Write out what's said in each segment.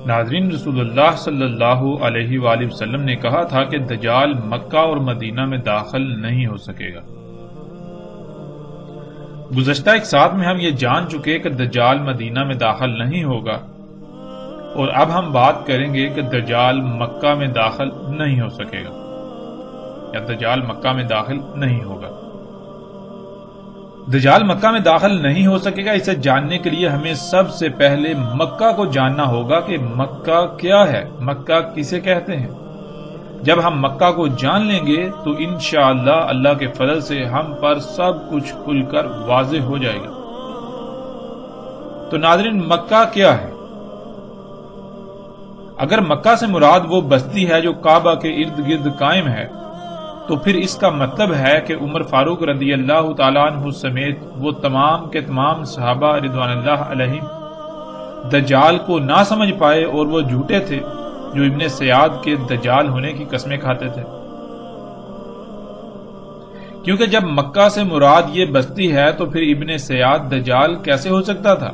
ناظرین، رسول اللہ صلی اللہ علیہ وآلہ وسلم نے کہا تھا کہ دجال مکہ اور مدینہ میں داخل نہیں ہو سکے گا۔ گزشتہ ایک ساتھ میں ہم یہ جان چکے کہ دجال مدینہ میں داخل نہیں ہوگا، اور اب ہم بات کریں گے کہ دجال مکہ میں داخل نہیں ہو سکے گا یا دجال مکہ میں داخل نہیں ہوگا۔ دجال مکہ میں داخل نہیں ہو سکے گا، اسے جاننے کے لیے ہمیں سب سے پہلے مکہ کو جاننا ہوگا کہ مکہ کیا ہے، مکہ کسے کہتے ہیں۔ جب ہم مکہ کو جان لیں گے تو انشاءاللہ اللہ کے فضل سے ہم پر سب کچھ کھل کر واضح ہو جائے گا۔ تو ناظرین، مکہ کیا ہے؟ اگر مکہ سے مراد وہ بستی ہے جو کعبہ کے ارد گرد قائم ہے تو پھر اس کا مطلب ہے کہ عمر فاروق رضی اللہ تعالیٰ عنہ سمیت وہ تمام کے تمام صحابہ رضوان اللہ علیہم دجال کو نہ سمجھ پائے اور وہ جھوٹے تھے جو ابن سیاد کے دجال ہونے کی قسمیں کھاتے تھے، کیونکہ جب مکہ سے مراد یہ بستی ہے تو پھر ابن سیاد دجال کیسے ہو سکتا تھا؟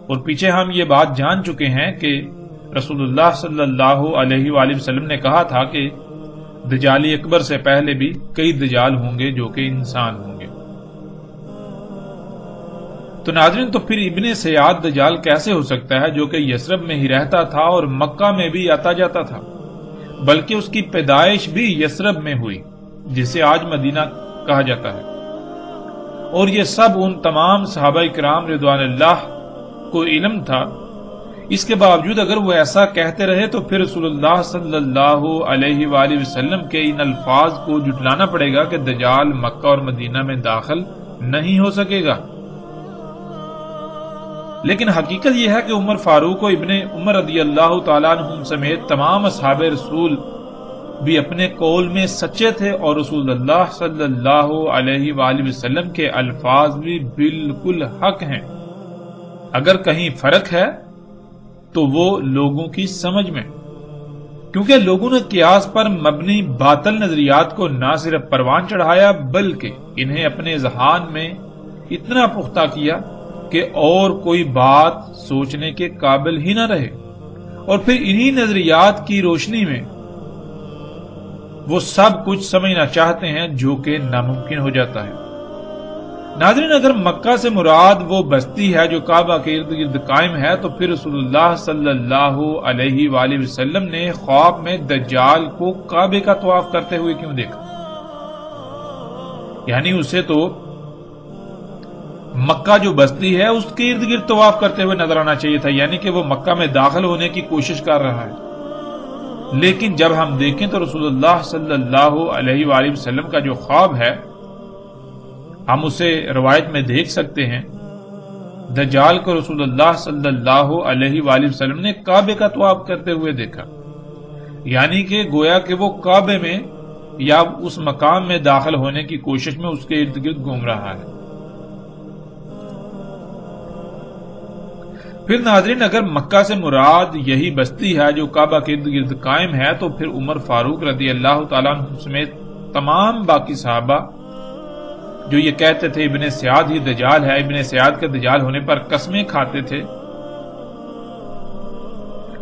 اور پیچھے ہم یہ بات جان چکے ہیں کہ رسول اللہ صلی اللہ علیہ وآلہ وسلم نے کہا تھا کہ دجالی اکبر سے پہلے بھی کئی دجال ہوں گے جو کہ انسان ہوں گے۔ تو ناظرین، تو پھر ابن سیاد دجال کیسے ہو سکتا ہے جو کہ یثرب میں ہی رہتا تھا اور مکہ میں بھی آتا جاتا تھا، بلکہ اس کی پیدائش بھی یثرب میں ہوئی جسے آج مدینہ کہا جاتا ہے، اور یہ سب ان تمام صحابہ کرام رضوان اللہ کو علم تھا۔ اس کے باوجود اگر وہ ایسا کہتے رہے تو پھر رسول اللہ صلی اللہ علیہ وآلہ وسلم کے ان الفاظ کو جھٹلانا پڑے گا کہ دجال مکہ اور مدینہ میں داخل نہیں ہو سکے گا۔ لیکن حقیقت یہ ہے کہ عمر فاروق و ابن عمر رضی اللہ تعالیٰ عنہم سمیت تمام اصحاب رسول بھی اپنے قول میں سچے تھے، اور رسول اللہ صلی اللہ علیہ وآلہ وسلم کے الفاظ بھی بالکل حق ہیں۔ اگر کہیں فرق ہے تو وہ لوگوں کی سمجھ میں، کیونکہ لوگوں نے قیاس پر مبنی باطل نظریات کو نہ صرف پروان چڑھایا بلکہ انہیں اپنے ذہان میں اتنا پختہ کیا کہ اور کوئی بات سوچنے کے قابل ہی نہ رہے، اور پھر انہی نظریات کی روشنی میں وہ سب کچھ سمجھنا چاہتے ہیں جو کہ ناممکن ہو جاتا ہے۔ ناظرین، اگر مکہ سے مراد وہ بستی ہے جو کعبہ کے ارد گرد قائم ہے تو پھر رسول اللہ صلی اللہ علیہ وآلہ وسلم نے خواب میں دجال کو کعبے کا طواف کرتے ہوئے کیوں دیکھا؟ یعنی اسے تو مکہ جو بستی ہے اس کے ارد گرد طواف کرتے ہوئے نظر آنا چاہیے تھا، یعنی کہ وہ مکہ میں داخل ہونے کی کوشش کر رہا ہے۔ لیکن جب ہم دیکھیں تو رسول اللہ صلی اللہ علیہ وآلہ وسلم کا جو خواب ہے ہم اسے روایت میں دیکھ سکتے ہیں۔ دجال کو رسول اللہ صلی اللہ علیہ وآلہ وسلم نے کعبے کا طواف کرتے ہوئے دیکھا، یعنی کہ گویا کہ وہ کعبے میں یا اس مقام میں داخل ہونے کی کوشش میں اس کے ارد گرد گھوم رہا ہے۔ پھر ناظرین، اگر مکہ سے مراد یہی بستی ہے جو کعبہ کے ارد گرد قائم ہے تو پھر عمر فاروق رضی اللہ تعالیٰ عنہ سمیت تمام باقی صحابہ جو یہ کہتے تھے ابن سیاد ہی دجال ہے، ابن سیاد کے دجال ہونے پر قسمیں کھاتے تھے،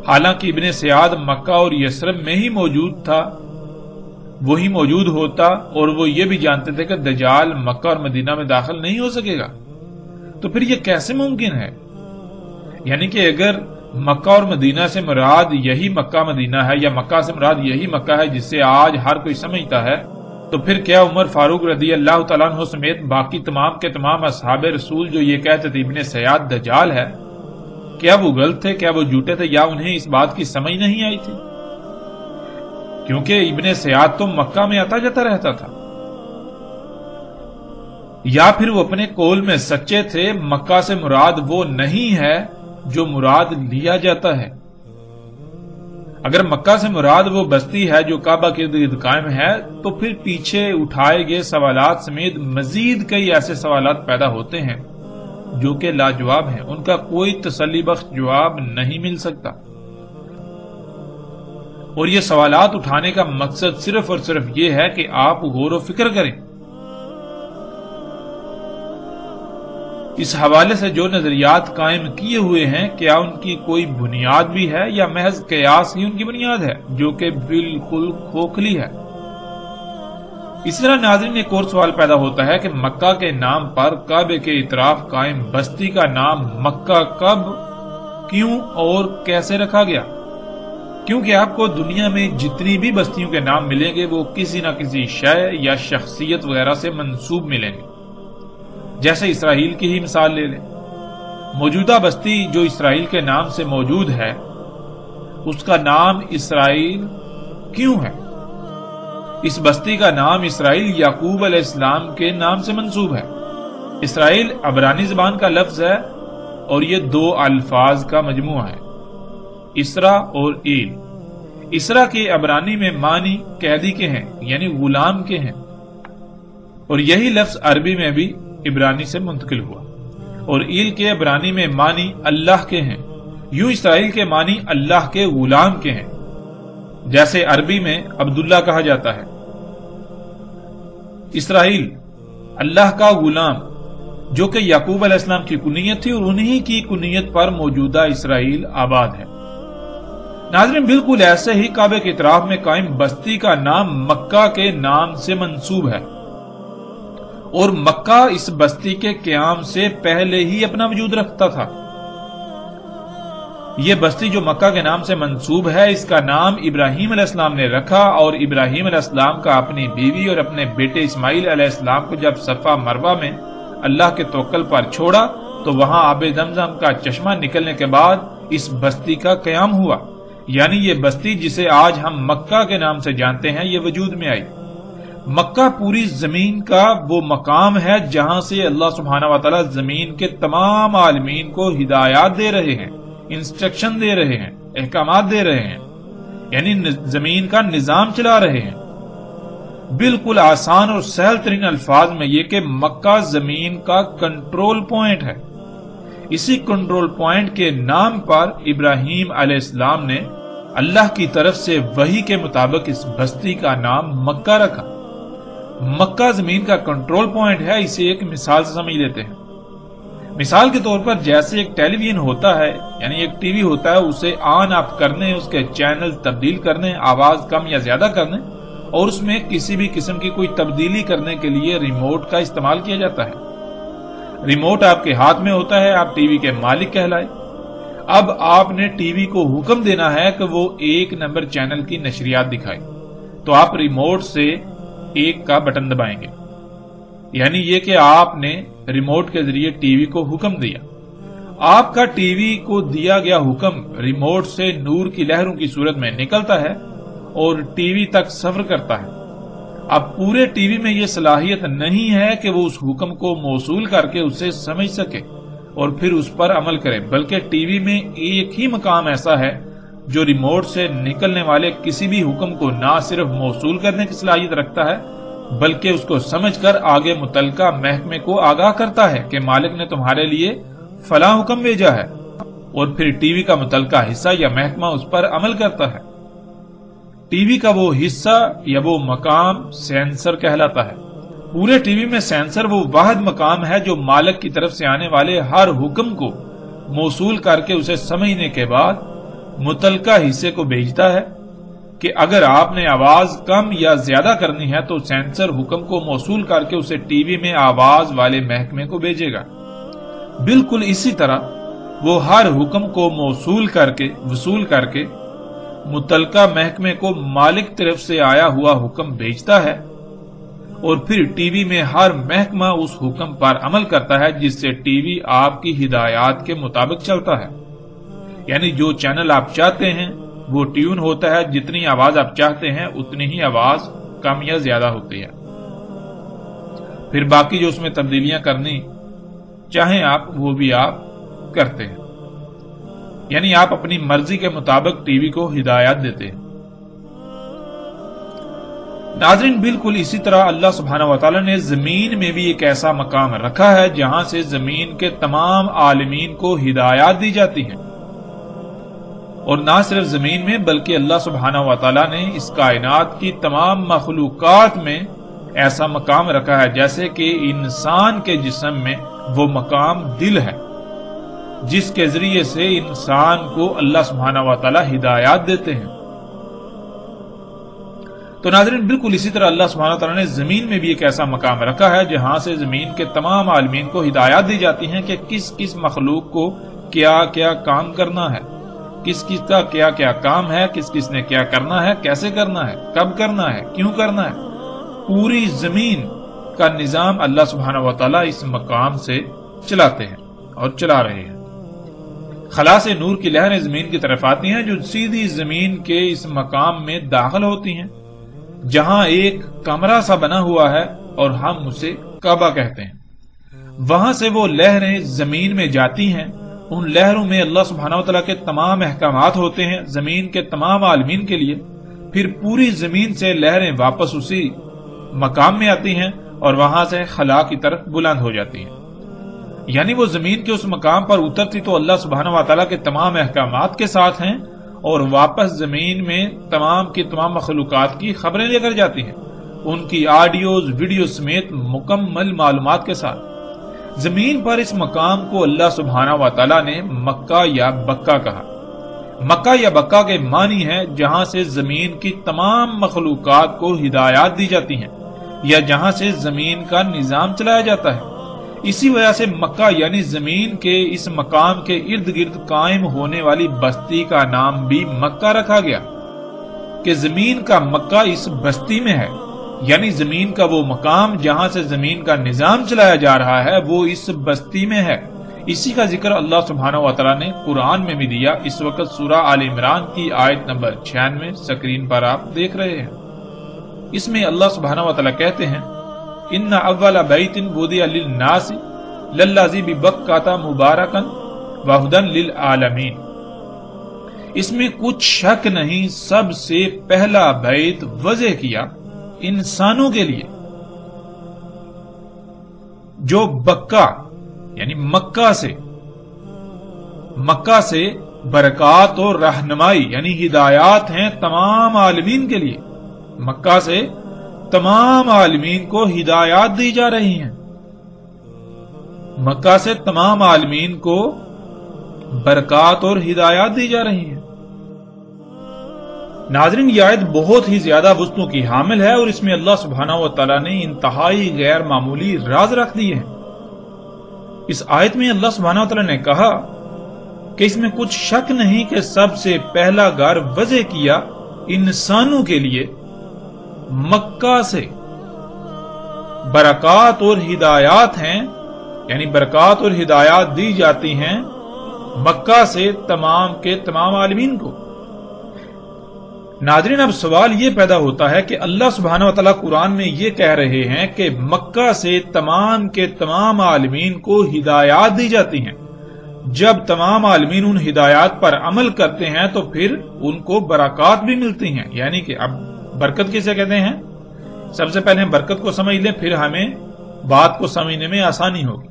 حالانکہ ابن سیاد مکہ اور یثرب میں ہی موجود تھا، وہی موجود ہوتا اور وہ یہ بھی جانتے تھے کہ دجال مکہ اور مدینہ میں داخل نہیں ہو سکے گا، تو پھر یہ کیسے ممکن ہے؟ یعنی کہ اگر مکہ اور مدینہ سے مراد یہی مکہ مدینہ ہے یا مکہ سے مراد یہی مکہ ہے جسے آج ہر کوئی سمجھتا ہے، تو پھر کیا عمر فاروق رضی اللہ تعالیٰ عنہ سمیت باقی تمام کے تمام اصحاب رسول جو یہ کہتے تھے ابن سیاد دجال ہے، کیا وہ غلط تھے، کیا وہ جھوٹے تھے، یا انہیں اس بات کی سمجھ نہیں آئی تھی؟ کیونکہ ابن سیاد تو مکہ میں آتا جاتا رہتا تھا، یا پھر وہ اپنے قول میں سچے تھے، مکہ سے مراد وہ نہیں ہے جو مراد لیا جاتا ہے۔ اگر مکہ سے مراد وہ بستی ہے جو کعبہ کے ارد گرد قائم ہے تو پھر پیچھے اٹھائے گئے سوالات سمیت مزید کئی ایسے سوالات پیدا ہوتے ہیں جو کہ لاجواب ہیں، ان کا کوئی تسلی بخش جواب نہیں مل سکتا، اور یہ سوالات اٹھانے کا مقصد صرف اور صرف یہ ہے کہ آپ غور و فکر کریں اس حوالے سے جو نظریات قائم کیے ہوئے ہیں کیا ان کی کوئی بنیاد بھی ہے یا محض قیاس ہی ان کی بنیاد ہے جو کہ بالکل کھوکھلی ہے؟ اس طرح ناظرین ایک اور سوال پیدا ہوتا ہے کہ مکہ کے نام پر کعبے کے اطراف قائم بستی کا نام مکہ کب، کیوں اور کیسے رکھا گیا؟ کیونکہ آپ کو دنیا میں جتنی بھی بستیوں کے نام ملیں گے وہ کسی نہ کسی شے یا شخصیت وغیرہ سے منسوب ملیں گے۔ جیسے اسرائیل کی ہی مثال لے لیں، موجودہ بستی جو اسرائیل کے نام سے موجود ہے اس کا نام اسرائیل کیوں ہے؟ اس بستی کا نام اسرائیل یعقوب علیہ السلام کے نام سے منسوب ہے۔ اسرائیل عبرانی زبان کا لفظ ہے اور یہ دو الفاظ کا مجموعہ ہے، اسرا اور ایل۔ اسرا کے عبرانی میں معنی قیدی کے ہیں یعنی غلام کے ہیں، اور یہی لفظ عربی میں بھی عبرانی سے منتقل ہوا، اور ایل کے عبرانی میں معنی اللہ کے ہیں۔ یوں اسرائیل کے معنی اللہ کے غلام کے ہیں، جیسے عربی میں عبداللہ کہا جاتا ہے۔ اسرائیل اللہ کا غلام، جو کہ یعقوب علیہ السلام کی کنیت تھی اور انہی کی کنیت پر موجودہ اسرائیل آباد ہے۔ ناظرین بالکل ایسے ہی کعبے کے اطراف میں قائم بستی کا نام مکہ کے نام سے منسوب ہے، اور مکہ اس بستی کے قیام سے پہلے ہی اپنا وجود رکھتا تھا۔ یہ بستی جو مکہ کے نام سے منسوب ہے اس کا نام ابراہیم علیہ السلام نے رکھا، اور ابراہیم علیہ السلام کا اپنی بیوی اور اپنے بیٹے اسماعیل علیہ السلام کو جب صفا مروہ میں اللہ کے توکل پر چھوڑا تو وہاں آب زمزم کا چشمہ نکلنے کے بعد اس بستی کا قیام ہوا، یعنی یہ بستی جسے آج ہم مکہ کے نام سے جانتے ہیں یہ وجود میں آئی۔ مکہ پوری زمین کا وہ مقام ہے جہاں سے اللہ سبحانہ و تعالی زمین کے تمام عالمین کو ہدایات دے رہے ہیں، انسٹرکشن دے رہے ہیں، احکامات دے رہے ہیں، یعنی زمین کا نظام چلا رہے ہیں۔ بالکل آسان اور سہل ترین الفاظ میں یہ کہ مکہ زمین کا کنٹرول پوائنٹ ہے۔ اسی کنٹرول پوائنٹ کے نام پر ابراہیم علیہ السلام نے اللہ کی طرف سے وحی کے مطابق اس بستی کا نام مکہ رکھا۔ مکہ زمین کا کنٹرول پوائنٹ ہے، اسے ایک مثال سے سمجھ لیتے ہیں۔ مثال کے طور پر جیسے ایک ٹیلی ویژن ہوتا ہے یعنی ایک ٹی وی ہوتا ہے، اسے آن آف کرنے، اس کے چینل تبدیل کرنے، آواز کم یا زیادہ کرنے اور اس میں کسی بھی قسم کی کوئی تبدیلی کرنے کے لیے ریموٹ کا استعمال کیا جاتا ہے۔ ریموٹ آپ کے ہاتھ میں ہوتا ہے، آپ ٹی وی کے مالک کہلائے۔ اب آپ نے ٹی وی کو حکم دینا ہے کہ وہ 1 نمبر چینل کی نشریات دکھائے، تو آپ ریموٹ سے 1 کا بٹن دبائیں گے، یعنی یہ کہ آپ نے ریموٹ کے ذریعے ٹی وی کو حکم دیا۔ آپ کا ٹی وی کو دیا گیا حکم ریموٹ سے نور کی لہروں کی صورت میں نکلتا ہے اور ٹی وی تک سفر کرتا ہے۔ اب پورے ٹی وی میں یہ صلاحیت نہیں ہے کہ وہ اس حکم کو موصول کر کے اسے سمجھ سکے اور پھر اس پر عمل کرے، بلکہ ٹی وی میں ایک ہی مقام ایسا ہے جو ریموٹ سے نکلنے والے کسی بھی حکم کو نہ صرف موصول کرنے کی صلاحیت رکھتا ہے بلکہ اس کو سمجھ کر آگے متعلقہ محکمے کو آگاہ کرتا ہے کہ مالک نے تمہارے لیے فلاں حکم بھیجا ہے، اور پھر ٹی وی کا متعلقہ حصہ یا محکمہ اس پر عمل کرتا ہے۔ ٹی وی کا وہ حصہ یا وہ مقام سینسر کہلاتا ہے۔ پورے ٹی وی میں سینسر وہ واحد مقام ہے جو مالک کی طرف سے آنے والے ہر حکم کو موصول کر کے اسے سمجھنے کے بعد متعلقہ حصے کو بھیجتا ہے کہ اگر آپ نے آواز کم یا زیادہ کرنی ہے تو سینسر حکم کو موصول کر کے اسے ٹی وی میں آواز والے محکمے کو بھیجے گا۔ بالکل اسی طرح وہ ہر حکم کو وصول کر کے متعلقہ محکمے کو مالک طرف سے آیا ہوا حکم بھیجتا ہے، اور پھر ٹی وی میں ہر محکمہ اس حکم پر عمل کرتا ہے جس سے ٹی وی آپ کی ہدایات کے مطابق چلتا ہے، یعنی جو چینل آپ چاہتے ہیں وہ ٹیون ہوتا ہے، جتنی آواز آپ چاہتے ہیں اتنی ہی آواز کم یا زیادہ ہوتی ہے۔ پھر باقی جو اس میں تبدیلیاں کرنی چاہیں آپ وہ بھی آپ کرتے ہیں، یعنی آپ اپنی مرضی کے مطابق ٹی وی کو ہدایات دیتے ہیں۔ ناظرین بالکل اسی طرح اللہ سبحانہ وتعالی نے زمین میں بھی ایک ایسا مقام رکھا ہے جہاں سے زمین کے تمام عالمین کو ہدایات دی جاتی ہیں، اور نہ صرف زمین میں بلکہ اللہ سبحانہ وتعالی نے اس کائنات کی تمام مخلوقات میں ایسا مقام رکھا ہے، جیسے کہ انسان کے جسم میں وہ مقام دل ہے جس کے ذریعے سے انسان کو اللہ سبحانہ و تعالی ہدایات دیتے ہیں۔ تو ناظرین، بالکل اسی طرح اللہ سبحانہ و تعالی نے زمین میں بھی ایک ایسا مقام رکھا ہے جہاں سے زمین کے تمام عالمین کو ہدایات دی جاتی ہیں کہ کس کس مخلوق کو کیا کیا کام کرنا ہے، کس کس کا کیا کیا کام ہے، کس کس نے کیا کرنا ہے، کیسے کرنا ہے، کب کرنا ہے، کیوں کرنا ہے۔ پوری زمین کا نظام اللہ سبحانہ و تعالی اس مقام سے چلاتے ہیں اور چلا رہے ہیں۔ خلا سے نور کی لہریں زمین کی طرف آتی ہیں جو سیدھی زمین کے اس مقام میں داخل ہوتی ہیں جہاں ایک کمرہ سا بنا ہوا ہے اور ہم اسے کعبہ کہتے ہیں۔ وہاں سے وہ لہریں زمین میں جاتی ہیں، ان لہروں میں اللہ سبحانہ و تعالیٰ کے تمام احکامات ہوتے ہیں زمین کے تمام عالمین کے لیے۔ پھر پوری زمین سے لہریں واپس اسی مقام میں آتی ہیں اور وہاں سے خلا کی طرف بلند ہو جاتی ہیں۔ یعنی وہ زمین کے اس مقام پر اترتی تو اللہ سبحانہ و تعالیٰ کے تمام احکامات کے ساتھ ہیں اور واپس زمین میں تمام کی تمام مخلوقات کی خبریں لے کر جاتی ہیں، ان کی آڈیوز، ویڈیو سمیت مکمل معلومات کے ساتھ۔ زمین پر اس مقام کو اللہ سبحانہ و تعالیٰ نے مکہ یا بکہ کہا۔ مکہ یا بکہ کے معنی ہے جہاں سے زمین کی تمام مخلوقات کو ہدایات دی جاتی ہیں یا جہاں سے زمین کا نظام چلایا جاتا ہے۔ اسی وجہ سے مکہ یعنی زمین کے اس مقام کے ارد گرد قائم ہونے والی بستی کا نام بھی مکہ رکھا گیا کہ زمین کا مکہ اس بستی میں ہے، یعنی زمین کا وہ مقام جہاں سے زمین کا نظام چلایا جا رہا ہے وہ اس بستی میں ہے۔ اسی کا ذکر اللہ سبحانہ و تعالیٰ نے قرآن میں بھی دیا۔ اس وقت سورہ آل عمران کی آیت نمبر 96 سکرین پر آپ دیکھ رہے ہیں۔ اس میں اللہ سبحانہ و تعالیٰ کہتے ہیں ان اول بیت وضع للناس للذی ببکۃ مبارکا وہدی للعالمین۔ اس میں کچھ شک نہیں، سب سے پہلا بیت وضع کیا انسانوں کے لیے جو بکہ یعنی مکہ سے برکات اور رہنمائی یعنی ہدایات ہیں تمام عالمین کے لیے۔ مکہ سے تمام عالمین کو ہدایات دی جا رہی ہیں، مکہ سے تمام عالمین کو برکات اور ہدایات دی جا رہی ہیں۔ ناظرین، یہ آیت بہت ہی زیادہ وسعتوں کی حامل ہے اور اس میں اللہ سبحانہ و تعالیٰ نے انتہائی غیر معمولی راز رکھ دیے ہیں۔ اس آیت میں اللہ سبحانہ و تعالیٰ نے کہا کہ اس میں کچھ شک نہیں کہ سب سے پہلا گھر وضع کیا انسانوں کے لیے مکہ سے برکات اور ہدایات ہیں، یعنی برکات اور ہدایات دی جاتی ہیں مکہ سے تمام کے تمام عالمین کو۔ ناظرین، اب سوال یہ پیدا ہوتا ہے کہ اللہ سبحانہ و تعالیٰ قرآن میں یہ کہہ رہے ہیں کہ مکہ سے تمام کے تمام عالمین کو ہدایات دی جاتی ہیں، جب تمام عالمین ان ہدایات پر عمل کرتے ہیں تو پھر ان کو برکات بھی ملتی ہیں۔ یعنی کہ اب برکت کسے کہتے ہیں؟ سب سے پہلے ہم برکت کو سمجھ لیں، پھر ہمیں بات کو سمجھنے میں آسانی ہوگی۔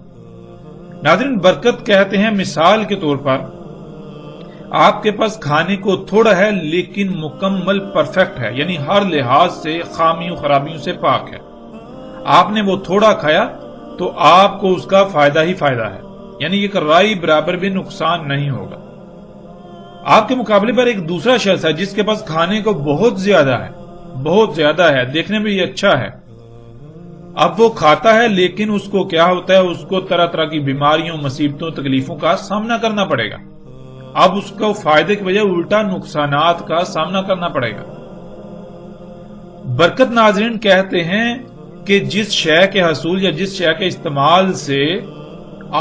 ناظرین، برکت کہتے ہیں مثال کے طور پر آپ کے پاس کھانے کو تھوڑا ہے لیکن مکمل پرفیکٹ ہے، یعنی ہر لحاظ سے خامیوں خرابیوں سے پاک ہے۔ آپ نے وہ تھوڑا کھایا تو آپ کو اس کا فائدہ ہی فائدہ ہے، یعنی ایک رائی برابر بھی نقصان نہیں ہوگا۔ آپ کے مقابلے پر ایک دوسرا شخص ہے جس کے پاس کھانے کو بہت زیادہ ہے، دیکھنے میں یہ اچھا ہے، اب وہ کھاتا ہے لیکن اس کو کیا ہوتا ہے، اس کو طرح طرح کی بیماریوں، مصیبتوں، تکلیفوں کا سامنا کرنا پڑے گا۔ اب اس کو فائدے کی بجائے الٹا نقصانات کا سامنا کرنا پڑے گا۔ برکت ناظرین کہتے ہیں کہ جس شے کے حصول یا جس شے کے استعمال سے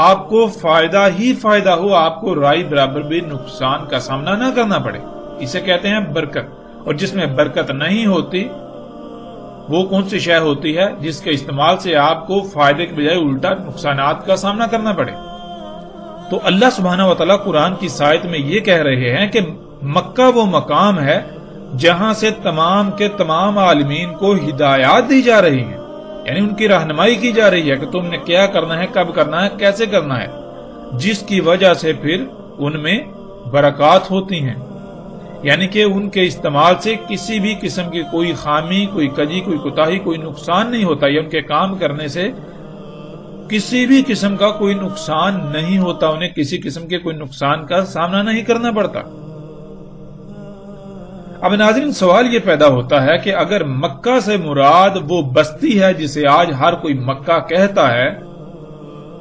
آپ کو فائدہ ہی فائدہ ہو، آپ کو رائی برابر بھی نقصان کا سامنا نہ کرنا پڑے، اسے کہتے ہیں برکت۔ اور جس میں برکت نہیں ہوتی وہ کون سی شے ہوتی ہے جس کے استعمال سے آپ کو فائدے کے بجائے الٹا نقصانات کا سامنا کرنا پڑے۔ تو اللہ سبحانہ و تعالیٰ قرآن کی آیت میں یہ کہہ رہے ہیں کہ مکہ وہ مقام ہے جہاں سے تمام کے تمام عالمین کو ہدایات دی جا رہی ہیں، یعنی ان کی رہنمائی کی جا رہی ہے کہ تم نے کیا کرنا ہے، کب کرنا ہے، کیسے کرنا ہے، جس کی وجہ سے پھر ان میں برکات ہوتی ہیں، یعنی کہ ان کے استعمال سے کسی بھی قسم کی کوئی خامی، کوئی کجی، کوئی کوتاہی، کوئی نقصان نہیں ہوتا، یا ان کے کام کرنے سے کسی بھی قسم کا کوئی نقصان نہیں ہوتا، انہیں کسی قسم کے کوئی نقصان کا سامنا نہیں کرنا پڑتا۔ اب ناظرین سوال یہ پیدا ہوتا ہے کہ اگر مکہ سے مراد وہ بستی ہے جسے آج ہر کوئی مکہ کہتا ہے،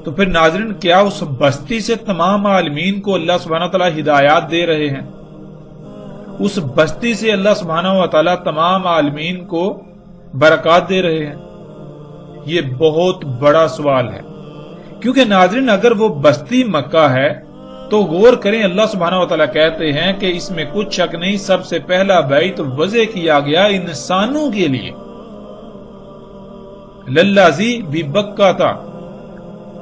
تو پھر ناظرین کیا اس بستی سے تمام عالمین کو اللہ سبحانہ وتعالی ہدایات دے رہے ہیں؟ اس بستی سے اللہ سبحانہ وتعالی تمام عالمین کو برکات دے رہے ہیں؟ یہ بہت بڑا سوال ہے، کیونکہ ناظرین اگر وہ بستی مکہ ہے تو غور کریں، اللہ سبحانہ وتعالی کہتے ہیں کہ اس میں کچھ شک نہیں، سب سے پہلا بیت وضع کیا گیا انسانوں کے لیے، للذی ببکہ تھا۔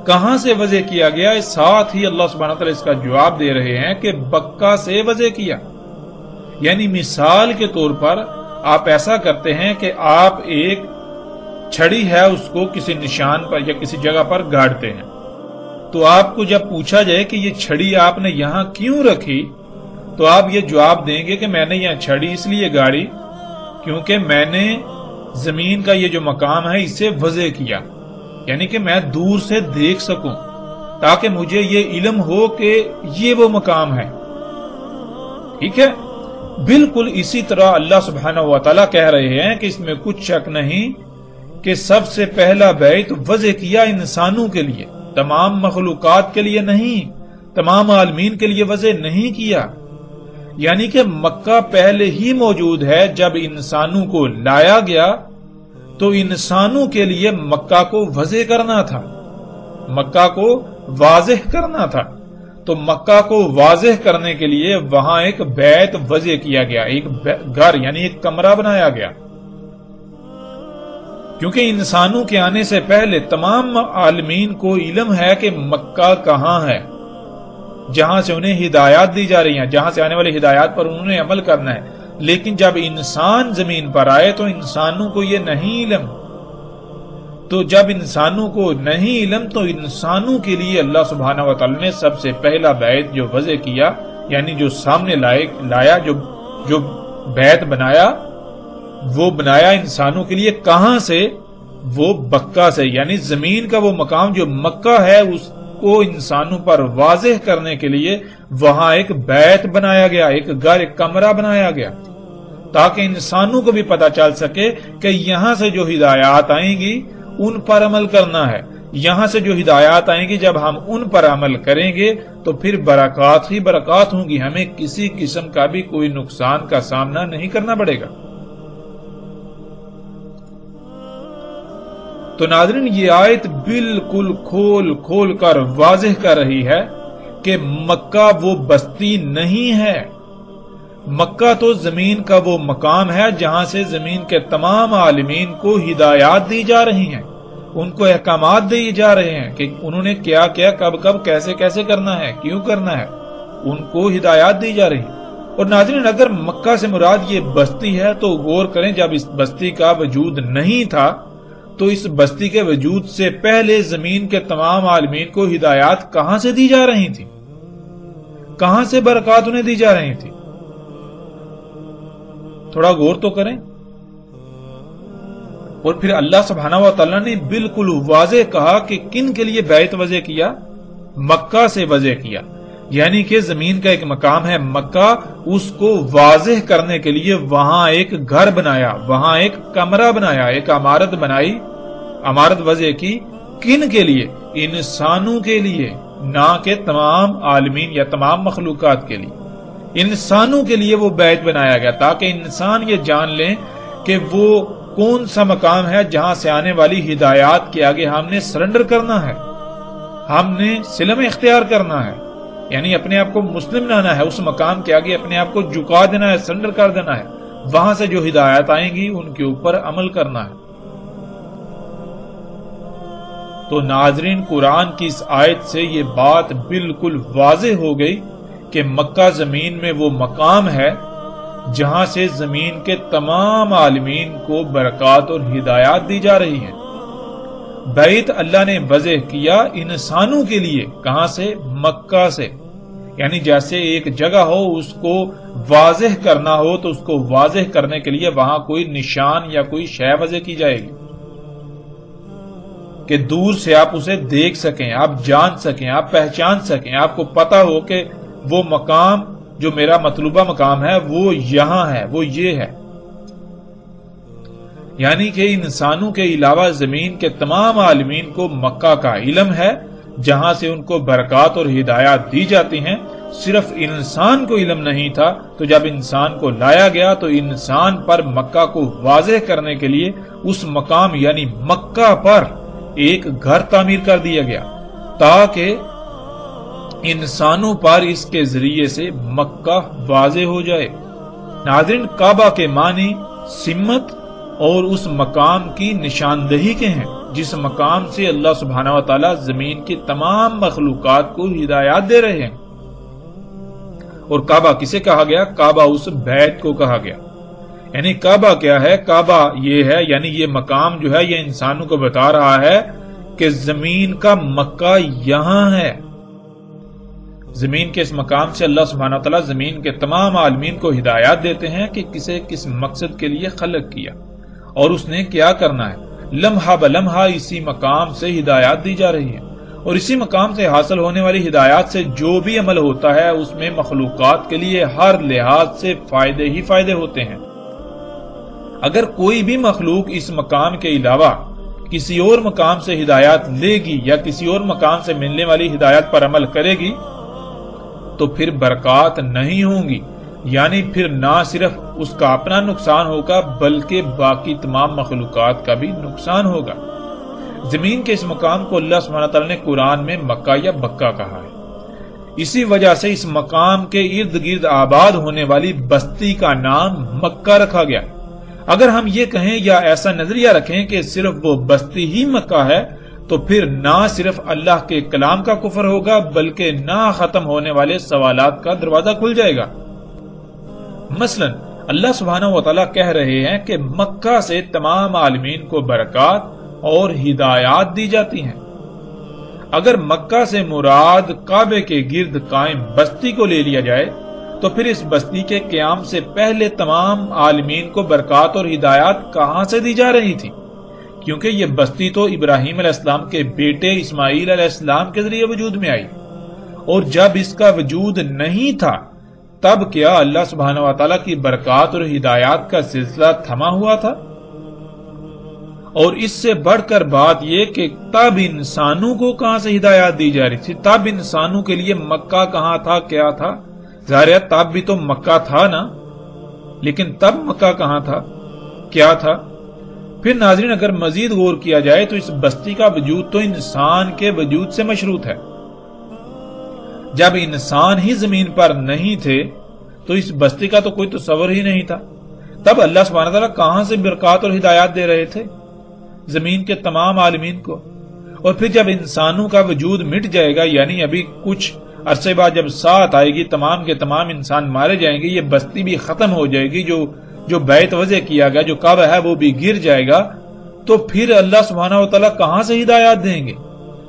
کہاں سے وضع کیا گیا؟ ساتھ ہی اللہ سبحانہ وتعالی اس کا جواب دے رہے ہیں کہ بکہ سے وضع کیا، یعنی مثال کے طور پر آپ ایسا کرتے ہیں کہ آپ ایک چھڑی ہے اس کو کسی نشان پر یا کسی جگہ پر گاڑتے ہیں، تو آپ کو جب پوچھا جائے کہ یہ چھڑی آپ نے یہاں کیوں رکھی تو آپ یہ جواب دیں گے کہ میں نے یہاں چھڑی اس لیے گاڑی کیونکہ میں نے زمین کا یہ جو مقام ہے اسے وضع کیا، یعنی کہ میں دور سے دیکھ سکوں تاکہ مجھے یہ علم ہو کہ یہ وہ مقام ہے۔ ٹھیک ہے، بالکل اسی طرح اللہ سبحانہ وتعالی کہہ رہے ہیں کہ اس میں کچھ شک نہیں کہ سب سے پہلا بیت وضع کیا انسانوں کے لیے، تمام مخلوقات کے لیے نہیں، تمام عالمین کے لیے وضع نہیں کیا، یعنی کہ مکہ پہلے ہی موجود ہے۔ جب انسانوں کو لایا گیا تو انسانوں کے لیے مکہ کو وضع کرنا تھا، مکہ کو واضح کرنا تھا، تو مکہ کو واضح کرنے کے لیے وہاں ایک بیت وضع کیا گیا، ایک گھر یعنی ایک کمرہ بنایا گیا، کیونکہ انسانوں کے آنے سے پہلے تمام عالمین کو علم ہے کہ مکہ کہاں ہے، جہاں سے انہیں ہدایات دی جا رہی ہیں، جہاں سے آنے والی ہدایات پر انہوں نے عمل کرنا ہے۔ لیکن جب انسان زمین پر آئے تو انسانوں کو یہ نہیں علم، تو جب انسانوں کو نہیں علم تو انسانوں کے لیے اللہ سبحانہ وتعالی نے سب سے پہلا بیت جو وضع کیا، یعنی جو سامنے لایا، جو بیت بنایا، وہ بنایا انسانوں کے لیے۔ کہاں سے؟ وہ بکہ سے، یعنی زمین کا وہ مقام جو مکہ ہے اس کو انسانوں پر واضح کرنے کے لیے وہاں ایک بیت بنایا گیا، ایک گھر، ایک کمرہ بنایا گیا، تاکہ انسانوں کو بھی پتہ چل سکے کہ یہاں سے جو ہدایات آئیں گی ان پر عمل کرنا ہے، یہاں سے جو ہدایات آئیں گی جب ہم ان پر عمل کریں گے تو پھر برکات ہی برکات ہوں گی، ہمیں کسی قسم کا بھی کوئی نقصان کا سامنا نہیں کرنا پڑے گا۔ تو ناظرین یہ آیت بالکل کھول کھول کر واضح کر رہی ہے کہ مکہ وہ بستی نہیں ہے، مکہ تو زمین کا وہ مقام ہے جہاں سے زمین کے تمام عالمین کو ہدایات دی جا رہی ہیں، ان کو احکامات دیے جا رہے ہیں کہ انہوں نے کیا کیا، کب کب، کیسے کیسے کرنا ہے، کیوں کرنا ہے، ان کو ہدایات دی جا رہی ہیں۔ اور ناظرین اگر مکہ سے مراد یہ بستی ہے تو غور کریں، جب اس بستی کا وجود نہیں تھا تو اس بستی کے وجود سے پہلے زمین کے تمام عالمین کو ہدایات کہاں سے دی جا رہی تھی، کہاں سے برکات انہیں دی جا رہی تھی؟ تھوڑا غور تو کریں۔ اور پھر اللہ سبحانہ و تعالیٰ نے بالکل واضح کہا کہ کن کے لیے بیت وضع کیا؟ مکہ سے وضع کیا، یعنی کہ زمین کا ایک مقام ہے مکہ، اس کو واضح کرنے کے لیے وہاں ایک گھر بنایا، وہاں ایک کمرہ بنایا، ایک عمارت بنائی، عمارت وضع کی۔ کن کے لیے؟ انسانوں کے لیے، نہ کہ تمام عالمین یا تمام مخلوقات کے لیے، انسانوں کے لیے وہ بیت بنایا گیا تاکہ انسان یہ جان لیں کہ وہ کون سا مقام ہے جہاں سے آنے والی ہدایات کے آگے ہم نے سرنڈر کرنا ہے، ہم نے سلم اختیار کرنا ہے، یعنی اپنے آپ کو مسلم بنانا ہے، اس مقام کے آگے اپنے آپ کو جھکا دینا ہے، سرنڈر کر دینا ہے، وہاں سے جو ہدایات آئیں گی ان کے اوپر عمل کرنا ہے۔ تو ناظرین قرآن کی اس آیت سے یہ بات بالکل واضح ہو گئی کہ مکہ زمین میں وہ مقام ہے جہاں سے زمین کے تمام عالمین کو برکات اور ہدایات دی جا رہی ہیں۔ بیت اللہ نے وضع کیا انسانوں کے لیے، کہاں سے؟ مکہ سے، یعنی جیسے ایک جگہ ہو اس کو واضح کرنا ہو تو اس کو واضح کرنے کے لیے وہاں کوئی نشان یا کوئی شے وضع کی جائے گی۔ کہ دور سے آپ اسے دیکھ سکیں، آپ جان سکیں، آپ پہچان سکیں، آپ کو پتا ہو کہ وہ مقام جو میرا مطلوبہ مقام ہے وہ یہاں ہے، وہ یہ ہے۔ یعنی کہ انسانوں کے علاوہ زمین کے تمام عالمین کو مکہ کا علم ہے، جہاں سے ان کو برکات اور ہدایات دی جاتی ہیں۔ صرف انسان کو علم نہیں تھا، تو جب انسان کو لایا گیا تو انسان پر مکہ کو واضح کرنے کے لیے اس مقام یعنی مکہ پر ایک گھر تعمیر کر دیا گیا، تاکہ انسانوں پر اس کے ذریعے سے مکہ واضح ہو جائے۔ ناظرین، کعبہ کے معنی سمت اور اس مقام کی نشاندہی کے ہیں جس مقام سے اللہ سبحانہ و تعالی زمین کی تمام مخلوقات کو ہدایات دے رہے ہیں۔ اور کعبہ کسے کہا گیا؟ کعبہ اس بیت کو کہا گیا۔ یعنی کعبہ کیا ہے؟ کعبہ یہ ہے، یعنی یہ مقام جو ہے یہ انسانوں کو بتا رہا ہے کہ زمین کا مکہ یہاں ہے۔ زمین کے اس مقام سے اللہ سبحانہ و تعالی زمین کے تمام عالمین کو ہدایات دیتے ہیں کہ کسے کس مقصد کے لیے خلق کیا اور اس نے کیا کرنا ہے۔ لمحہ بلمحہ اسی مقام سے ہدایات دی جا رہی ہیں، اور اسی مقام سے حاصل ہونے والی ہدایات سے جو بھی عمل ہوتا ہے اس میں مخلوقات کے لیے ہر لحاظ سے فائدے ہی فائدے ہوتے ہیں۔ اگر کوئی بھی مخلوق اس مقام کے علاوہ کسی اور مقام سے ہدایات لے گی یا کسی اور مقام سے ملنے والی ہدایات پر عمل کرے گی تو پھر برکات نہیں ہوں گی، یعنی پھر نہ صرف اس کا اپنا نقصان ہوگا بلکہ باقی تمام مخلوقات کا بھی نقصان ہوگا۔ زمین کے اس مقام کو اللہ سبحانہ تعالیٰ نے قرآن میں مکہ یا بکہ کہا ہے۔ اسی وجہ سے اس مقام کے ارد گرد آباد ہونے والی بستی کا نام مکہ رکھا گیا۔ اگر ہم یہ کہیں یا ایسا نظریہ رکھیں کہ صرف وہ بستی ہی مکہ ہے تو پھر نہ صرف اللہ کے کلام کا کفر ہوگا بلکہ نہ ختم ہونے والے سوالات کا دروازہ کھل جائے گا۔ مثلا اللہ سبحانہ و تعالیٰ کہہ رہے ہیں کہ مکہ سے تمام عالمین کو برکات اور ہدایات دی جاتی ہیں۔ اگر مکہ سے مراد کعبے کے گرد قائم بستی کو لے لیا جائے تو پھر اس بستی کے قیام سے پہلے تمام عالمین کو برکات اور ہدایات کہاں سے دی جا رہی تھی؟ کیونکہ یہ بستی تو ابراہیم علیہ السلام کے بیٹے اسماعیل علیہ السلام کے ذریعے وجود میں آئی، اور جب اس کا وجود نہیں تھا تب کیا اللہ سبحانہ و تعالیٰ کی برکات اور ہدایات کا سلسلہ تھما ہوا تھا؟ اور اس سے بڑھ کر بات یہ کہ تب انسانوں کو کہاں سے ہدایات دی جا رہی تھی؟ تب انسانوں کے لیے مکہ کہاں تھا، کیا تھا؟ ظاہر ہے تب بھی تو مکہ تھا نا، لیکن تب مکہ کہاں تھا، کیا تھا؟ پھر ناظرین اگر مزید غور کیا جائے تو اس بستی کا وجود تو انسان کے وجود سے مشروط ہے۔ جب انسان ہی زمین پر نہیں تھے تو اس بستی کا تو کوئی تصور ہی نہیں تھا۔ تب اللہ سبحانہ تعالیٰ کہاں سے برکات اور ہدایات دے رہے تھے زمین کے تمام عالمین کو؟ اور پھر جب انسانوں کا وجود مٹ جائے گا، یعنی ابھی کچھ عرصے بعد جب ساتھ آئے گی، تمام کے تمام انسان مارے جائیں گے، یہ بستی بھی ختم ہو جائے گی، جو بیت وضع کیا گیا، جو کعبہ ہے وہ بھی گر جائے گا، تو پھر اللہ سبحانہ و تعالیٰ کہاں سے ہدایات دیں گے،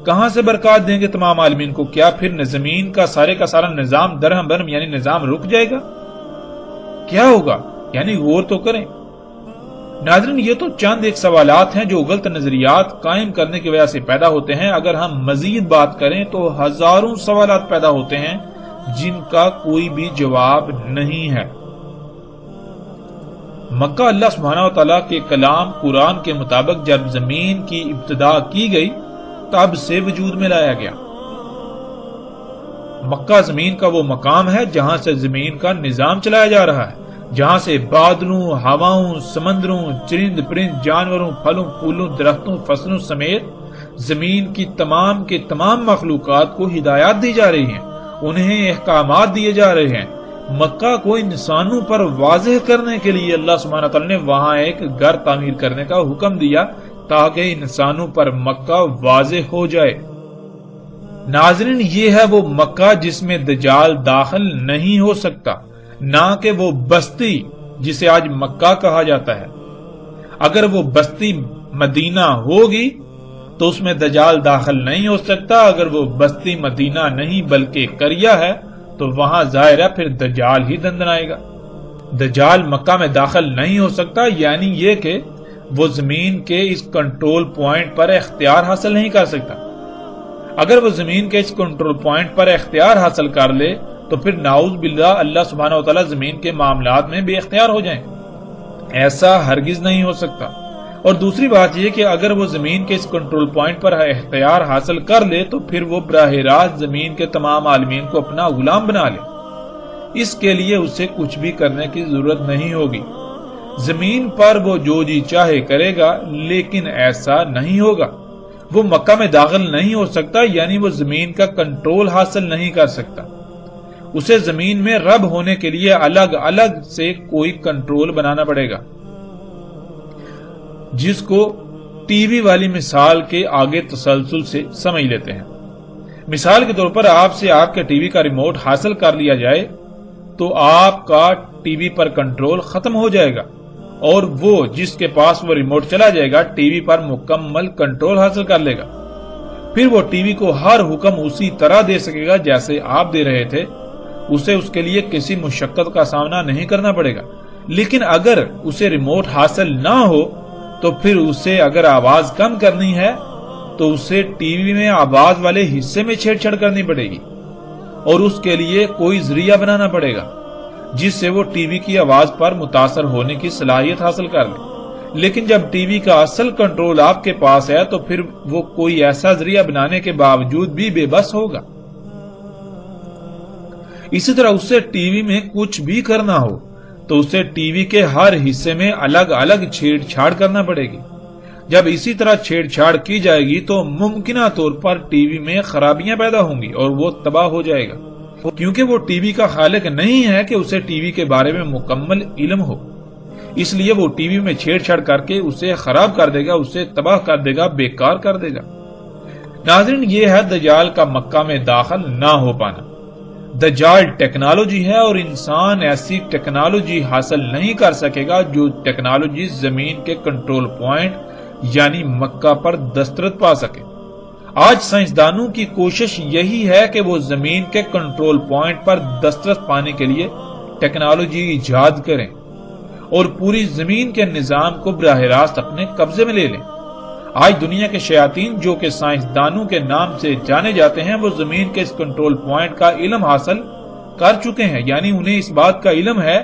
کہاں سے برکات دیں گے تمام عالمین کو؟ کیا پھر زمین کا سارا نظام درہم برہم یعنی نظام رک جائے گا؟ کیا ہوگا؟ یعنی غور تو کریں۔ ناظرین یہ تو چند ایک سوالات ہیں جو غلط نظریات قائم کرنے کی وجہ سے پیدا ہوتے ہیں۔ اگر ہم مزید بات کریں تو ہزاروں سوالات پیدا ہوتے ہیں جن کا کوئی بھی جواب نہیں ہے۔ مکہ اللہ سبحانہ و تعالیٰ کے کلام قرآن کے مطابق جب زمین کی ابتدا کی گئی تب سے وجود میں لایا گیا۔ مکہ زمین کا وہ مقام ہے جہاں سے زمین کا نظام چلایا جا رہا ہے، جہاں سے بادلوں، ہواؤں، سمندروں، چرند پرند، جانوروں، پھلوں، پھولوں، درختوں، فصلوں سمیت زمین کی تمام کے تمام مخلوقات کو ہدایات دی جا رہی ہیں، انہیں احکامات دیے جا رہے ہیں۔ مکہ کو انسانوں پر واضح کرنے کے لیے اللہ سبحانہ تعالیٰ نے وہاں ایک گھر تعمیر کرنے کا حکم دیا تاکہ انسانوں پر مکہ واضح ہو جائے۔ ناظرین یہ ہے وہ مکہ جس میں دجال داخل نہیں ہو سکتا، نہ کہ وہ بستی جسے آج مکہ کہا جاتا ہے۔ اگر وہ بستی مدینہ ہوگی تو اس میں دجال داخل نہیں ہو سکتا، اگر وہ بستی مدینہ نہیں بلکہ قریہ ہے تو وہاں ظاہر ہے پھر دجال ہی دندنائے گا۔ دجال مکہ میں داخل نہیں ہو سکتا، یعنی یہ کہ وہ زمین کے اس کنٹرول پوائنٹ پر اختیار حاصل نہیں کر سکتا۔ اگر وہ زمین کے اس کنٹرول پوائنٹ پر اختیار حاصل کر لے تو پھر نعوذ باللہ اللہ سبحانہ و تعالیٰ زمین کے معاملات میں بے اختیار ہو جائیں۔ ایسا ہرگز نہیں ہو سکتا۔ اور دوسری بات یہ کہ اگر وہ زمین کے اس کنٹرول پوائنٹ پر اختیار حاصل کر لے تو پھر وہ براہ راست زمین کے تمام عالمین کو اپنا غلام بنا لے۔ اس کے لیے اسے کچھ بھی کرنے کی ضرورت نہیں ہوگی۔ زمین پر وہ جو جی چاہے کرے گا، لیکن ایسا نہیں ہوگا۔ وہ مکہ میں داخل نہیں ہو سکتا، یعنی وہ زمین کا کنٹرول حاصل نہیں کر سکتا۔ اسے زمین میں رب ہونے کے لیے الگ الگ سے کوئی کنٹرول بنانا پڑے گا، جس کو ٹی وی والی مثال کے آگے تسلسل سے سمجھ لیتے ہیں۔ مثال کے طور پر آپ سے آپ کے ٹی وی کا ریموٹ حاصل کر لیا جائے تو آپ کا ٹی وی پر کنٹرول ختم ہو جائے گا، اور وہ جس کے پاس وہ ریموٹ چلا جائے گا ٹی وی پر مکمل کنٹرول حاصل کر لے گا۔ پھر وہ ٹی وی کو ہر حکم اسی طرح دے سکے گا جیسے آپ دے رہے تھے۔ اسے اس کے لیے کسی مشقت کا سامنا نہیں کرنا پڑے گا۔ لیکن اگر اسے ریموٹ حاصل نہ ہو تو پھر اسے اگر آواز کم کرنی ہے تو اسے ٹی وی میں آواز والے حصے میں چھیڑ چھاڑ کرنی پڑے گی، اور اس کے لیے کوئی ذریعہ بنانا پڑے گا جس سے وہ ٹی وی کی آواز پر متاثر ہونے کی صلاحیت حاصل کر لے۔ لیکن جب ٹی وی کا اصل کنٹرول آپ کے پاس ہے تو پھر وہ کوئی ایسا ذریعہ بنانے کے باوجود بھی بے بس ہوگا۔ اسی طرح اسے ٹی وی میں کچھ بھی کرنا ہو تو اسے ٹی وی کے ہر حصے میں الگ الگ چھیڑ چھاڑ کرنا پڑے گی۔ جب اسی طرح چھیڑ چھاڑ کی جائے گی تو ممکنہ طور پر ٹی وی میں خرابیاں پیدا ہوں گی اور وہ تباہ ہو جائے گا، کیونکہ وہ ٹی وی کا خالق نہیں ہے کہ اسے ٹی وی کے بارے میں مکمل علم ہو۔ اس لیے وہ ٹی وی میں چھیڑ چھاڑ کر کے اسے خراب کر دے گا، اسے تباہ کر دے گا، بیکار کر دے گا۔ ناظرین، یہ ہے دجال کا مکہ میں داخل نہ ہو پانا۔ دجال ٹیکنالوجی ہے اور انسان ایسی ٹیکنالوجی حاصل نہیں کر سکے گا جو ٹیکنالوجی زمین کے کنٹرول پوائنٹ یعنی مکہ پر دسترس پا سکے۔ آج سائنسدانوں کی کوشش یہی ہے کہ وہ زمین کے کنٹرول پوائنٹ پر دسترس پانے کے لیے ٹیکنالوجی ایجاد کریں اور پوری زمین کے نظام کو براہ راست اپنے قبضے میں لے لیں۔ آج دنیا کے شیاطین جو کہ سائنسدانوں کے نام سے جانے جاتے ہیں، وہ زمین کے اس کنٹرول پوائنٹ کا علم حاصل کر چکے ہیں، یعنی انہیں اس بات کا علم ہے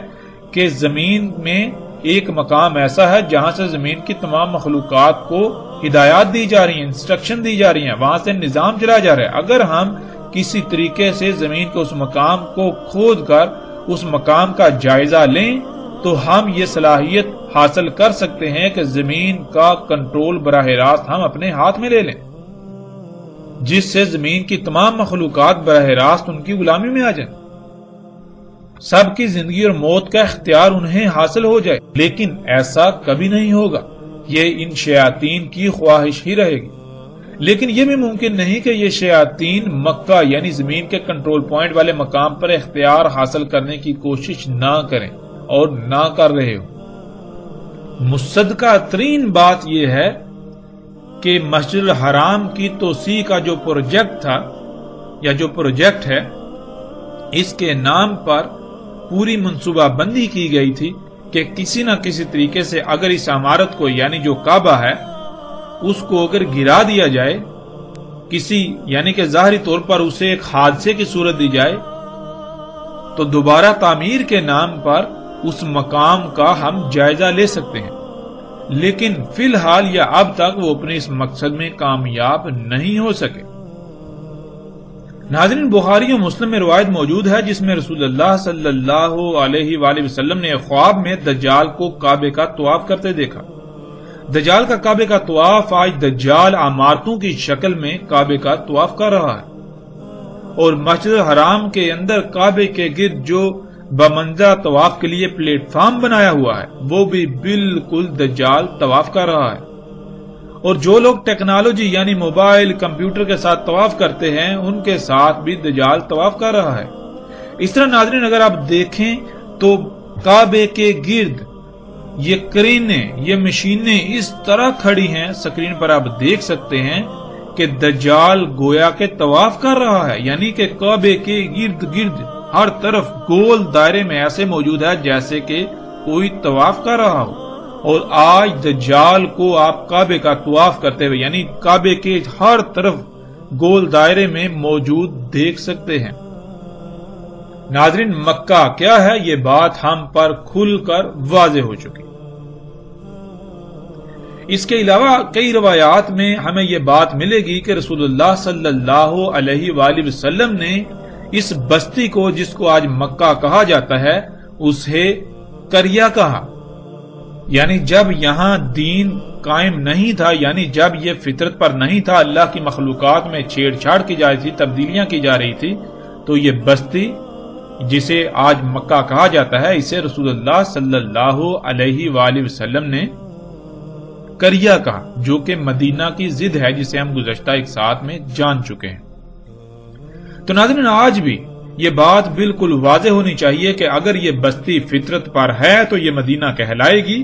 کہ زمین میں ایک مقام ایسا ہے جہاں سے زمین کی تمام مخلوقات کو ہدایات دی جا رہی ہیں، انسٹرکشن دی جا رہی ہیں، وہاں سے نظام چلا جا رہا ہے۔ اگر ہم کسی طریقے سے زمین کے اس مقام کو کھود کر اس مقام کا جائزہ لیں تو ہم یہ صلاحیت حاصل کر سکتے ہیں کہ زمین کا کنٹرول براہ راست ہم اپنے ہاتھ میں لے لیں، جس سے زمین کی تمام مخلوقات براہ راست ان کی غلامی میں آ جائیں، سب کی زندگی اور موت کا اختیار انہیں حاصل ہو جائے۔ لیکن ایسا کبھی نہیں ہوگا، یہ ان شیاطین کی خواہش ہی رہے گی۔ لیکن یہ بھی ممکن نہیں کہ یہ شیاطین مکہ یعنی زمین کے کنٹرول پوائنٹ والے مقام پر اختیار حاصل کرنے کی کوشش نہ کریں اور نہ کر رہے ہو۔ مصدقہ ترین بات یہ ہے کہ مسجد الحرام کی توسیع کا جو پروجیکٹ تھا یا جو پروجیکٹ ہے، اس کے نام پر پوری منصوبہ بندی کی گئی تھی کہ کسی نہ کسی طریقے سے اگر اس عمارت کو یعنی جو کعبہ ہے اس کو اگر گرا دیا جائے، کسی یعنی کہ ظاہری طور پر اسے ایک حادثے کی صورت دی جائے، تو دوبارہ تعمیر کے نام پر اس مقام کا ہم جائزہ لے سکتے ہیں۔ لیکن فی الحال یا اب تک وہ اپنے اس مقصد میں کامیاب نہیں ہو سکے۔ ناظرین، بخاری و مسلم میں روایت موجود ہے جس میں رسول اللہ صلی اللہ علیہ وآلہ وسلم نے خواب میں دجال کو کعبے کا طواف کرتے دیکھا۔ دجال کا کعبے کا طواف آج دجال عمارتوں کی شکل میں کعبے کا طواف کر رہا ہے، اور مسجد الحرام کے اندر کعبے کے گرد جو بمنزہ طواف کے لیے پلیٹ فارم بنایا ہوا ہے وہ بھی بالکل دجال طواف کر رہا ہے۔ اور جو لوگ ٹیکنالوجی یعنی موبائل کمپیوٹر کے ساتھ طواف کرتے ہیں ان کے ساتھ بھی دجال طواف کر رہا ہے۔ اس طرح ناظرین اگر آپ دیکھیں تو کعبے کے گرد یہ کرینیں، یہ مشینیں اس طرح کھڑی ہیں، سکرین پر آپ دیکھ سکتے ہیں کہ دجال گویا کے طواف کر رہا ہے، یعنی کہ کعبے کے گرد گرد ہر طرف گول دائرے میں ایسے موجود ہے جیسے کہ کوئی طواف کر رہا ہو، اور آج دجال کو آپ کعبے کا طواف کرتے ہوئے یعنی کعبے کے ہر طرف گول دائرے میں موجود دیکھ سکتے ہیں۔ ناظرین، مکہ کیا ہے یہ بات ہم پر کھل کر واضح ہو چکی۔ اس کے علاوہ کئی روایات میں ہمیں یہ بات ملے گی کہ رسول اللہ صلی اللہ علیہ وآلہ وسلم نے اس بستی کو جس کو آج مکہ کہا جاتا ہے اسے کریا کہا، یعنی جب یہاں دین قائم نہیں تھا، یعنی جب یہ فطرت پر نہیں تھا، اللہ کی مخلوقات میں چھیڑ چھاڑ کی جا رہی تھی، تبدیلیاں کی جا رہی تھی، تو یہ بستی جسے آج مکہ کہا جاتا ہے اسے رسول اللہ صلی اللہ علیہ وآلہ وسلم نے کریا کہا، جو کہ مدینہ کی ضد ہے جسے ہم گزشتہ ایک ساتھ میں جان چکے ہیں۔ تو ناظرین، آج بھی یہ بات بالکل واضح ہونی چاہیے کہ اگر یہ بستی فطرت پر ہے تو یہ مدینہ کہلائے گی۔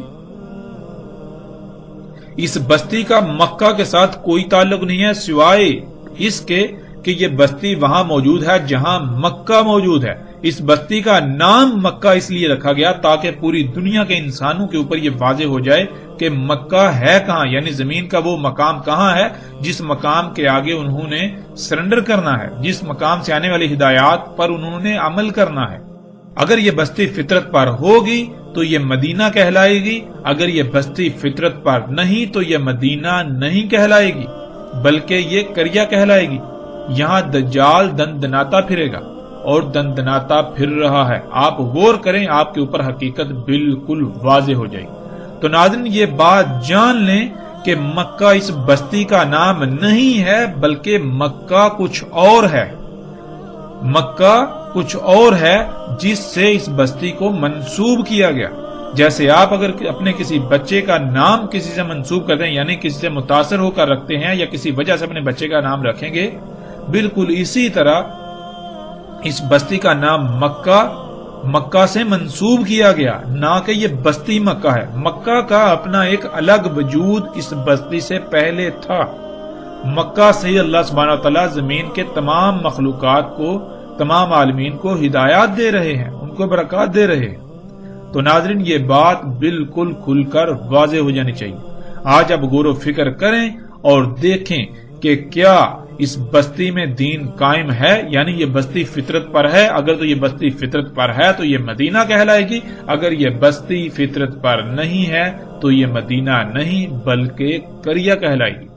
اس بستی کا مکہ کے ساتھ کوئی تعلق نہیں ہے سوائے اس کے کہ یہ بستی وہاں موجود ہے جہاں مکہ موجود ہے۔ اس بستی کا نام مکہ اس لیے رکھا گیا تاکہ پوری دنیا کے انسانوں کے اوپر یہ واضح ہو جائے کہ مکہ ہے کہاں، یعنی زمین کا وہ مقام کہاں ہے جس مقام کے آگے انہوں نے سرنڈر کرنا ہے، جس مقام سے آنے والی ہدایات پر انہوں نے عمل کرنا ہے۔ اگر یہ بستی فطرت پر ہوگی تو یہ مدینہ کہلائے گی، اگر یہ بستی فطرت پر نہیں تو یہ مدینہ نہیں کہلائے گی بلکہ یہ کریا کہلائے گی۔ یہاں دجال دندناتا پھرے گا اور دندناتا پھر رہا ہے، آپ غور کریں، آپ کے اوپر حقیقت بالکل واضح ہو جائے گی۔ تو ناظرین، یہ بات جان لیں کہ مکہ اس بستی کا نام نہیں ہے بلکہ مکہ کچھ اور ہے، مکہ کچھ اور ہے جس سے اس بستی کو منسوب کیا گیا۔ جیسے آپ اگر اپنے کسی بچے کا نام کسی سے منسوب کرتے ہیں یعنی کسی سے متاثر ہو کر رکھتے ہیں یا کسی وجہ سے اپنے بچے کا نام رکھیں گے، بالکل اسی طرح اس بستی کا نام مکہ سے منسوب کیا گیا، نہ کہ یہ بستی مکہ ہے۔ مکہ کا اپنا ایک الگ وجود اس بستی سے پہلے تھا۔ مکہ سے اللہ سبحانہ وتعالی زمین کے تمام مخلوقات کو، تمام عالمین کو ہدایات دے رہے ہیں، ان کو برکات دے رہے ہیں۔ تو ناظرین، یہ بات بالکل کھل کر واضح ہو جانی چاہیے۔ آج اب غور و فکر کریں اور دیکھیں کہ کیا اس بستی میں دین قائم ہے، یعنی یہ بستی فطرت پر ہے۔ اگر تو یہ بستی فطرت پر ہے تو یہ مدینہ کہلائے گی، اگر یہ بستی فطرت پر نہیں ہے تو یہ مدینہ نہیں بلکہ کریا کہلائے گی۔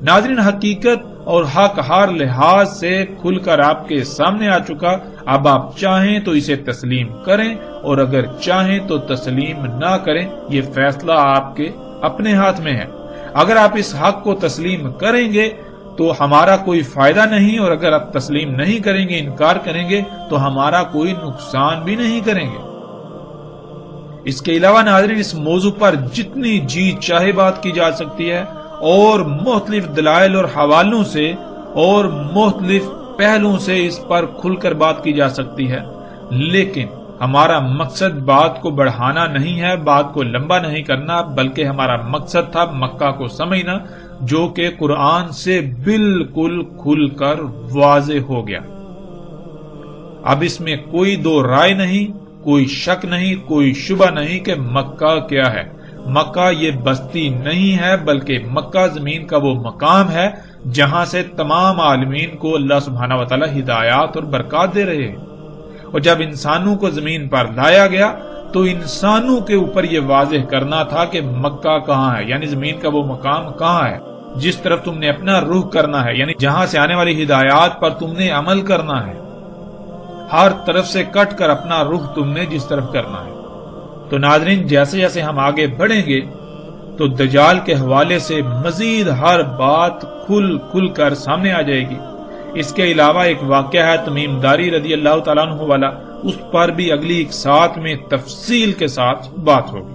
ناظرین، حقیقت اور حق ہر لحاظ سے کھل کر آپ کے سامنے آ چکا۔ اب آپ چاہیں تو اسے تسلیم کریں اور اگر چاہیں تو تسلیم نہ کریں، یہ فیصلہ آپ کے اپنے ہاتھ میں ہے۔ اگر آپ اس حق کو تسلیم کریں گے تو ہمارا کوئی فائدہ نہیں، اور اگر آپ تسلیم نہیں کریں گے، انکار کریں گے تو ہمارا کوئی نقصان بھی نہیں کریں گے۔ اس کے علاوہ ناظرین، اس موضوع پر جتنی جی چاہے بات کی جا سکتی ہے اور مختلف دلائل اور حوالوں سے اور مختلف پہلوؤں سے اس پر کھل کر بات کی جا سکتی ہے، لیکن ہمارا مقصد بات کو بڑھانا نہیں ہے، بات کو لمبا نہیں کرنا، بلکہ ہمارا مقصد تھا مکہ کو سمجھنا، جو کہ قرآن سے بالکل کھل کر واضح ہو گیا۔ اب اس میں کوئی دو رائے نہیں، کوئی شک نہیں، کوئی شبہ نہیں کہ مکہ کیا ہے۔ مکہ یہ بستی نہیں ہے بلکہ مکہ زمین کا وہ مقام ہے جہاں سے تمام عالمین کو اللہ سبحانہ وتعالی ہدایات اور برکات دے رہے ہیں۔ اور جب انسانوں کو زمین پر لایا گیا تو انسانوں کے اوپر یہ واضح کرنا تھا کہ مکہ کہاں ہے، یعنی زمین کا وہ مقام کہاں ہے جس طرف تم نے اپنا رخ کرنا ہے، یعنی جہاں سے آنے والی ہدایات پر تم نے عمل کرنا ہے، ہر طرف سے کٹ کر اپنا رخ تم نے جس طرف کرنا ہے۔ تو ناظرین، جیسے جیسے ہم آگے بڑھیں گے تو دجال کے حوالے سے مزید ہر بات کھل کر سامنے آ جائے گی۔ اس کے علاوہ ایک واقعہ ہے تمیم داری رضی اللہ تعالیٰ عنہ والا، اس پر بھی اگلی ایک ساتھ میں تفصیل کے ساتھ بات ہوگی۔